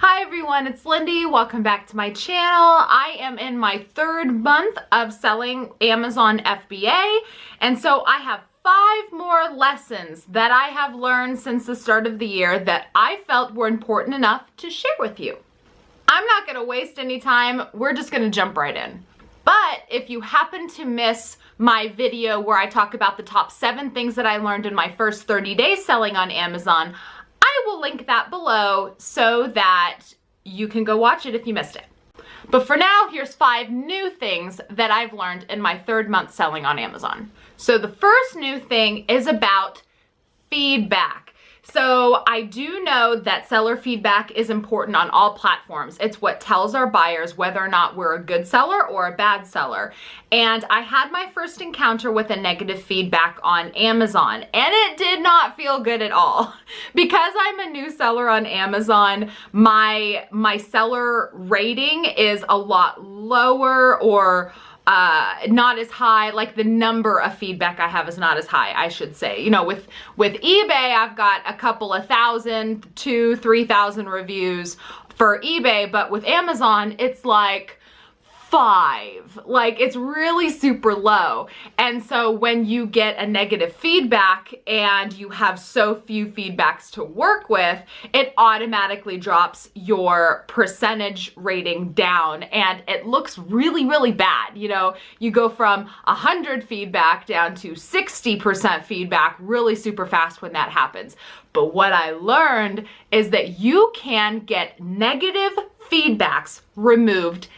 Hi everyone, it's Lindy. Welcome back to my channel. I am in my third month of selling Amazon FBA, and so I have 5 more lessons that I have learned since the start of the year that I felt were important enough to share with you. I'm not going to waste any time. We're just going to jump right in. But if you happen to miss my video where I talk about the top 7 things that I learned in my first 30 days selling on Amazon, I will link that below so that you can go watch it if you missed it. But for now, here's 5 new things that I've learned in my third month selling on Amazon. So the first new thing is about feedback. So I do know that seller feedback is important on all platforms. It's what tells our buyers whether or not we're a good seller or a bad seller. And I had my first encounter with a negative feedback on Amazon, and it did not feel good at all. Because I'm a new seller on Amazon, my seller rating is a lot lower, or not as high. Like, the number of feedback I have is not as high, I should say. You know, with eBay, I've got a couple of thousand, 2,000-3,000 reviews for eBay, but with Amazon, it's like 5. Like, it's really super low. And so when you get a negative feedback and you have so few feedbacks to work with, it automatically drops your percentage rating down, and it looks really, really bad. You know, you go from 100 feedback down to 60% feedback really super fast when that happens. But what I learned is that you can get negative feedbacks removed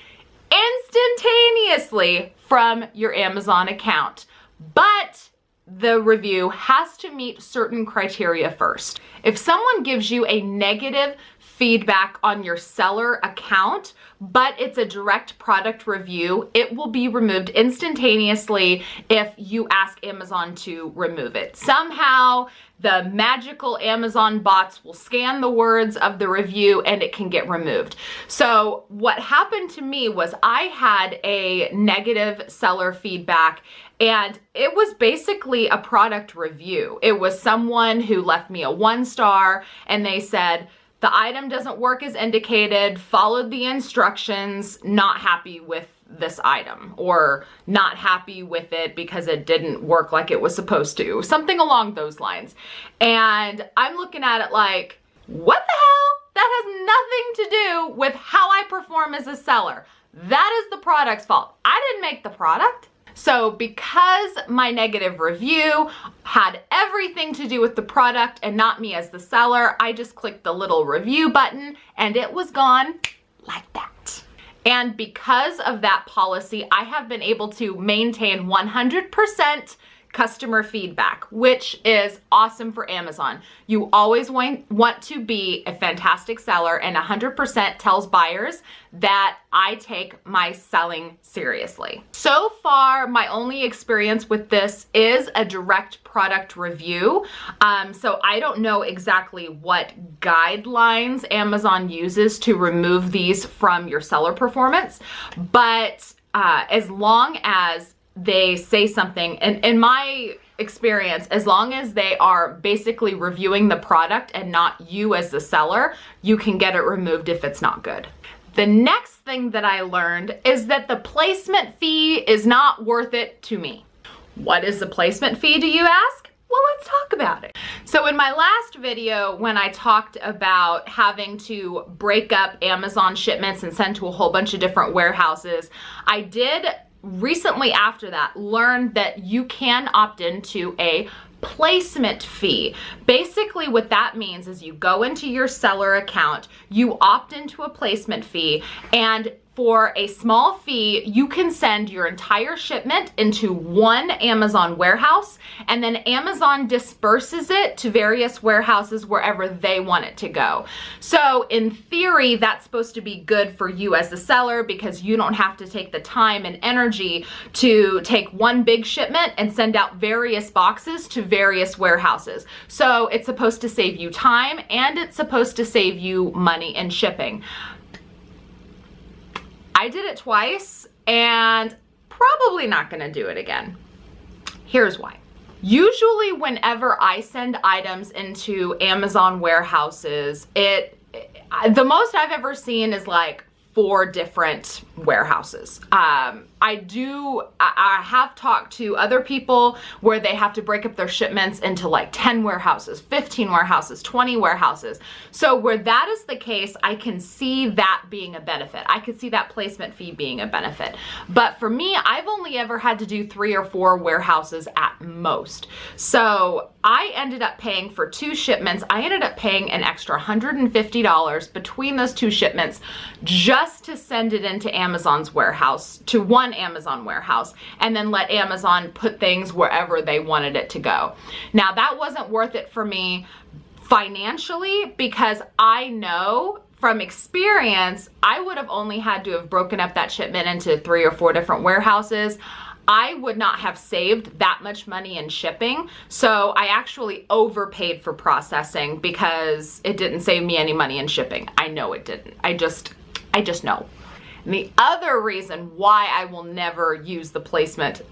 instantaneously from your Amazon account, but the review has to meet certain criteria first. If someone gives you a negative feedback on your seller account, but it's a direct product review, it will be removed instantaneously if you ask Amazon to remove it. Somehow, the magical Amazon bots will scan the words of the review and it can get removed. So what happened to me was I had a negative seller feedback, and it was basically a product review. It was someone who left me a 1-star, and they said, the item doesn't work as indicated, followed the instructions, not happy with this item, or not happy with it because it didn't work like it was supposed to, something along those lines. And I'm looking at it like, what the hell? That has nothing to do with how I perform as a seller. That is the product's fault. I didn't make the product. So because my negative review had everything to do with the product and not me as the seller, I just clicked the little review button and it was gone like that. And because of that policy, I have been able to maintain 100% customer feedback, which is awesome for Amazon. You always want to be a fantastic seller, and 100% tells buyers that I take my selling seriously. So far, my only experience with this is a direct product review. So I don't know exactly what guidelines Amazon uses to remove these from your seller performance, but as long as they say something, and in my experience, as long as they are basically reviewing the product and not you as the seller, you can get it removed if it's not good. The next thing that I learned is that the placement fee is not worth it to me. What is the placement fee, do you ask? Well, let's talk about it. So in my last video, when I talked about having to break up Amazon shipments and send to a whole bunch of different warehouses, I did recently after that learned that you can opt into a placement fee. Basically what that means is you go into your seller account, you opt into a placement fee, and for a small fee, you can send your entire shipment into one Amazon warehouse, and then Amazon disperses it to various warehouses wherever they want it to go. So in theory, that's supposed to be good for you as the seller because you don't have to take the time and energy to take one big shipment and send out various boxes to various warehouses. So it's supposed to save you time, and it's supposed to save you money in shipping. I did it twice and probably not gonna do it again. Here's why. Usually whenever I send items into Amazon warehouses, it the most I've ever seen is like 4 different warehouses. I have talked to other people where they have to break up their shipments into like 10 warehouses, 15 warehouses, 20 warehouses. So where that is the case, I can see that being a benefit. I could see that placement fee being a benefit. But for me, I've only ever had to do 3 or 4 warehouses at most. So I ended up paying for 2 shipments. I ended up paying an extra $150 between those 2 shipments just to send it into Amazon's warehouse, to one Amazon warehouse, and then let Amazon put things wherever they wanted it to go. Now that wasn't worth it for me financially, because I know from experience, I would have only had to have broken up that shipment into 3 or 4 different warehouses. I would not have saved that much money in shipping. So I actually overpaid for processing because it didn't save me any money in shipping. I know it didn't. I just know. And the other reason why I will never use the placement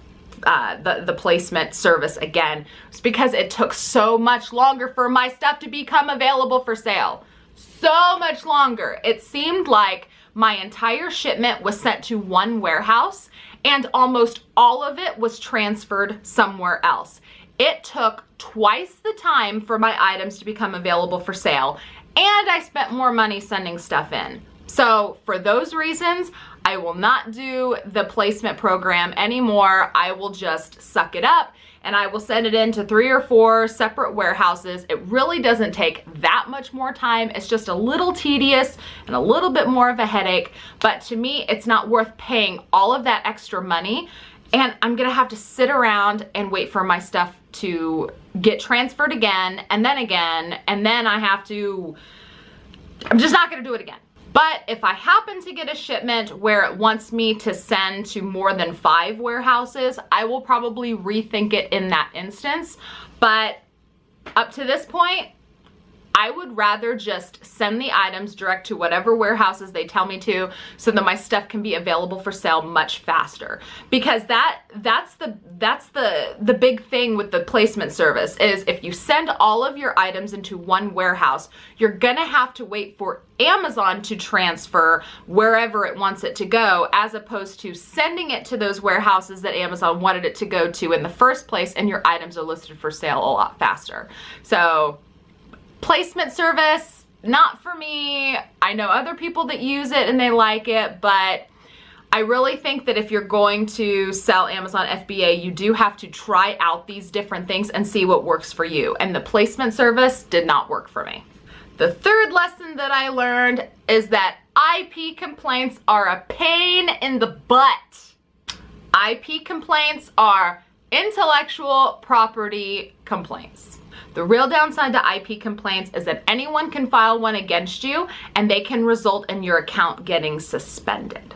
the placement service again is because it took so much longer for my stuff to become available for sale. So much longer. It seemed like my entire shipment was sent to one warehouse and almost all of it was transferred somewhere else. It took twice the time for my items to become available for sale, and I spent more money sending stuff in. So for those reasons, I will not do the placement program anymore. I will just suck it up and I will send it into 3 or 4 separate warehouses. It really doesn't take that much more time. It's just a little tedious and a little bit more of a headache. But to me, it's not worth paying all of that extra money. And I'm gonna have to sit around and wait for my stuff to get transferred again, and then I have to, I'm just not gonna do it again. But if I happen to get a shipment where it wants me to send to more than 5 warehouses, I will probably rethink it in that instance. But up to this point, I would rather just send the items direct to whatever warehouses they tell me to, so that my stuff can be available for sale much faster. Because that's the big thing with the placement service, is if you send all of your items into one warehouse, you're gonna have to wait for Amazon to transfer wherever it wants it to go, as opposed to sending it to those warehouses that Amazon wanted it to go to in the first place, and your items are listed for sale a lot faster. So placement service, not for me. I know other people that use it and they like it, but I really think that if you're going to sell Amazon FBA, you do have to try out these different things and see what works for you. And the placement service did not work for me. The third lesson that I learned is that IP complaints are a pain in the butt. IP complaints are intellectual property complaints. The real downside to IP complaints is that anyone can file one against you and they can result in your account getting suspended.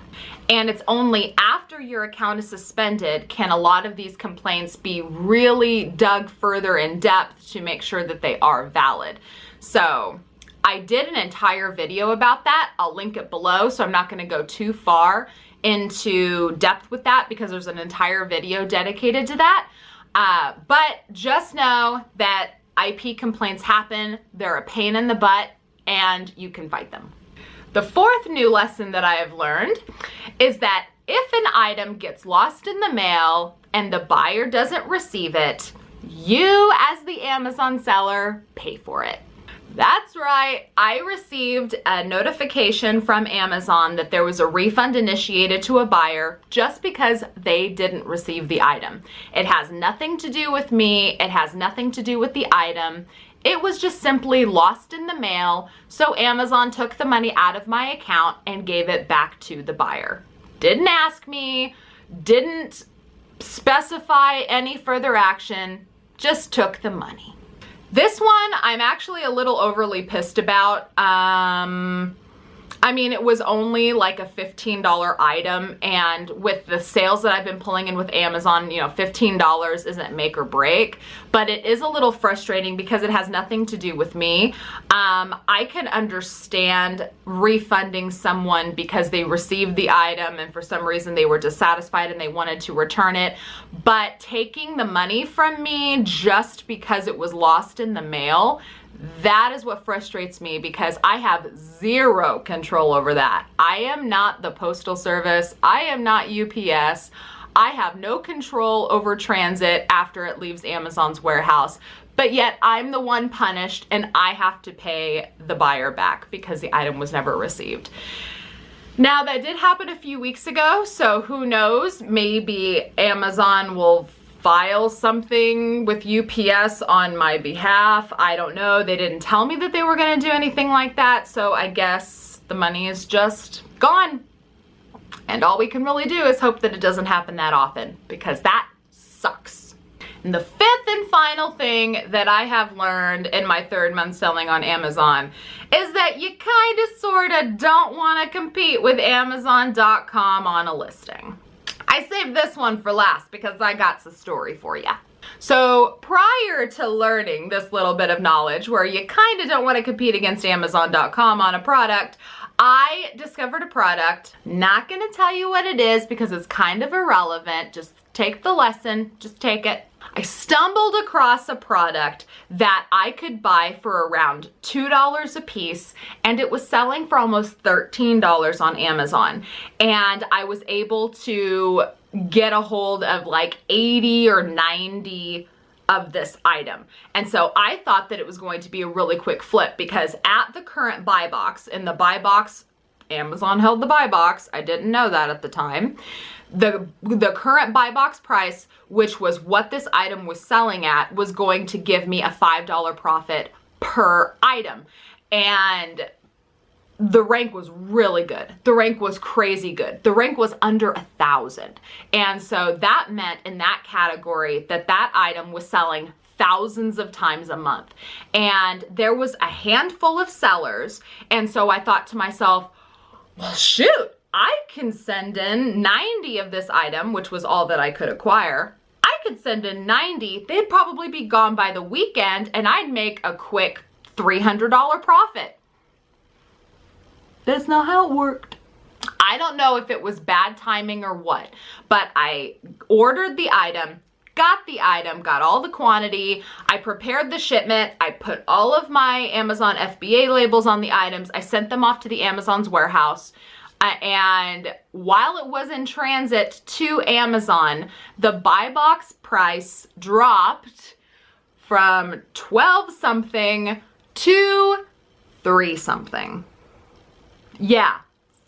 And it's only after your account is suspended can a lot of these complaints be really dug further in depth to make sure that they are valid. So I did an entire video about that. I'll link it below, so I'm not going to go too far into depth with that because there's an entire video dedicated to that. But just know that IP complaints happen, they're a pain in the butt, and you can fight them. The fourth new lesson that I have learned is that if an item gets lost in the mail and the buyer doesn't receive it, you as the Amazon seller pay for it. That's right, I received a notification from Amazon that there was a refund initiated to a buyer just because they didn't receive the item. It has nothing to do with me, it has nothing to do with the item. It was just simply lost in the mail, so Amazon took the money out of my account and gave it back to the buyer. Didn't ask me, didn't specify any further action, just took the money. This one, I'm actually a little overly pissed about. I mean, it was only like a $15 item, and with the sales that I've been pulling in with Amazon, you know, $15 isn't make or break, but it is a little frustrating because it has nothing to do with me. I can understand refunding someone because they received the item and for some reason they were dissatisfied and they wanted to return it, but taking the money from me just because it was lost in the mail, That is what frustrates me because I have zero control over that. I am not the Postal Service. I am not UPS. I have no control over transit after it leaves Amazon's warehouse, but yet I'm the one punished and I have to pay the buyer back because the item was never received. Now that did happen a few weeks ago, so who knows, maybe Amazon will file something with UPS on my behalf. I don't know. They didn't tell me that they were going to do anything like that, so I guess the money is just gone. And all we can really do is hope that it doesn't happen that often, because that sucks. And the fifth and final thing that I have learned in my 3rd month selling on Amazon is that you kind of sort of don't want to compete with Amazon.com on a listing. I saved this one for last because I got the story for you. So prior to learning this little bit of knowledge where you kind of don't want to compete against Amazon.com on a product, I discovered a product. Not going to tell you what it is because it's kind of irrelevant. Just take the lesson, just take it. I stumbled across a product that I could buy for around $2 a piece, and it was selling for almost $13 on Amazon. And I was able to get a hold of like 80 or 90 of this item. And so I thought that it was going to be a really quick flip because at the current buy box, in the buy box, Amazon held the buy box. I didn't know that at the time. The current buy box price, which was what this item was selling at, was going to give me a $5 profit per item. And the rank was really good. The rank was crazy good. The rank was under 1,000. And so that meant in that category that that item was selling thousands of times a month. And there was a handful of sellers. And so I thought to myself, well, shoot, I can send in 90 of this item, which was all that I could acquire. I could send in 90. They'd probably be gone by the weekend and I'd make a quick $300 profit. That's not how it worked. I don't know if it was bad timing or what, but I ordered the item, got the item, got all the quantity. I prepared the shipment. I put all of my Amazon FBA labels on the items. I sent them off to the Amazon's warehouse. And while it was in transit to Amazon, the buy box price dropped from 12 something to 3 something. Yeah,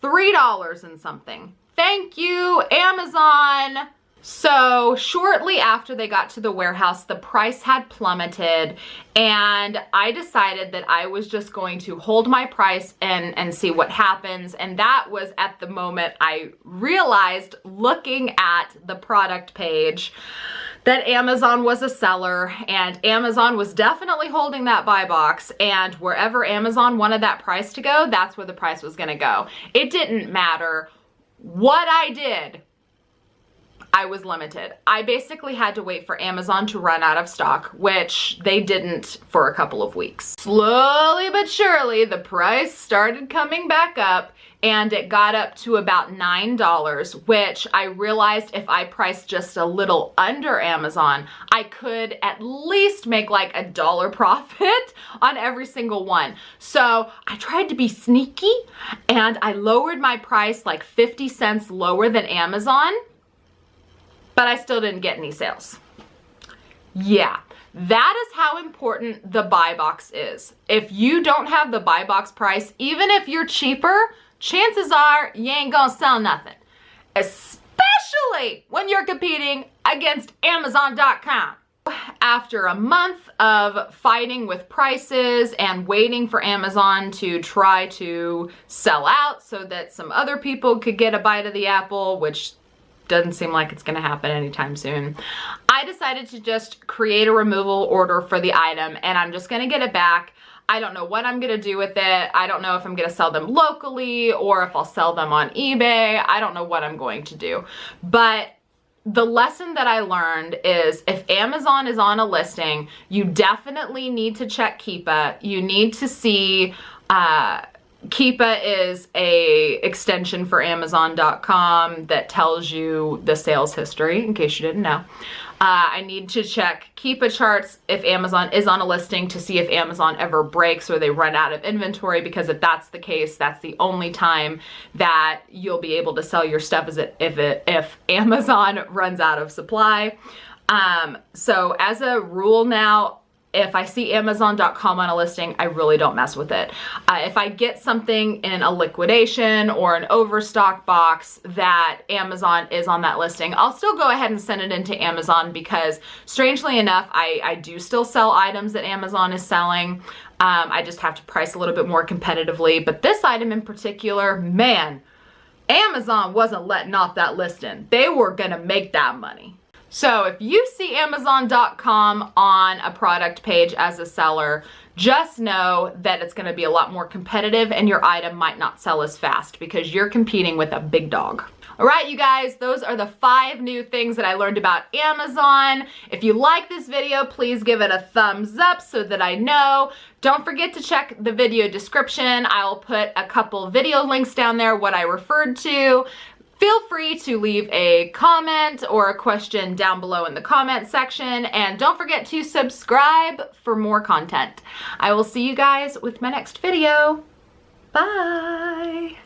$3 and something. Thank you, Amazon. So shortly after they got to the warehouse, the price had plummeted and I decided that I was just going to hold my price and see what happens. And that was at the moment I realized, looking at the product page, that Amazon was a seller and Amazon was definitely holding that buy box, and wherever Amazon wanted that price to go, that's where the price was gonna go. It didn't matter what I did. I was limited. I basically had to wait for Amazon to run out of stock, which they didn't for a couple of weeks. Slowly but surely, the price started coming back up and it got up to about $9, which I realized if I priced just a little under Amazon, I could at least make like $1 profit on every single one. So I tried to be sneaky and I lowered my price like 50 cents lower than Amazon, but I still didn't get any sales. Yeah, that is how important the buy box is. If you don't have the buy box price, even if you're cheaper, chances are you ain't gonna sell nothing. Especially when you're competing against Amazon.com. After a month of fighting with prices and waiting for Amazon to try to sell out so that some other people could get a bite of the apple, which doesn't seem like it's gonna happen anytime soon, I decided to just create a removal order for the item and I'm just gonna get it back. I don't know what I'm gonna do with it. I don't know if I'm gonna sell them locally or if I'll sell them on eBay. I don't know what I'm going to do. But the lesson that I learned is if Amazon is on a listing, you definitely need to check Keepa. You need to see Keepa is a extension for Amazon.com that tells you the sales history, in case you didn't know. I need to check Keepa charts if Amazon is on a listing to see if Amazon ever breaks or they run out of inventory, because if that's the case, that's the only time that you'll be able to sell your stuff, is if Amazon runs out of supply. So as a rule now, if I see Amazon.com on a listing, I really don't mess with it. If I get something in a liquidation or an overstock box that Amazon is on that listing, I'll still go ahead and send it into Amazon, because strangely enough, I do still sell items that Amazon is selling. I just have to price a little bit more competitively. But this item in particular, man, Amazon wasn't letting off that listing. They were gonna make that money. So if you see Amazon.com on a product page as a seller, just know that it's going to be a lot more competitive and your item might not sell as fast because you're competing with a big dog. All right, you guys, those are the 5 new things that I learned about Amazon. If you like this video, please give it a thumbs up so that I know. Don't forget to check the video description. I'll put a couple video links down there, what I referred to. Feel free to leave a comment or a question down below in the comment section, and don't forget to subscribe for more content. I will see you guys with my next video. Bye!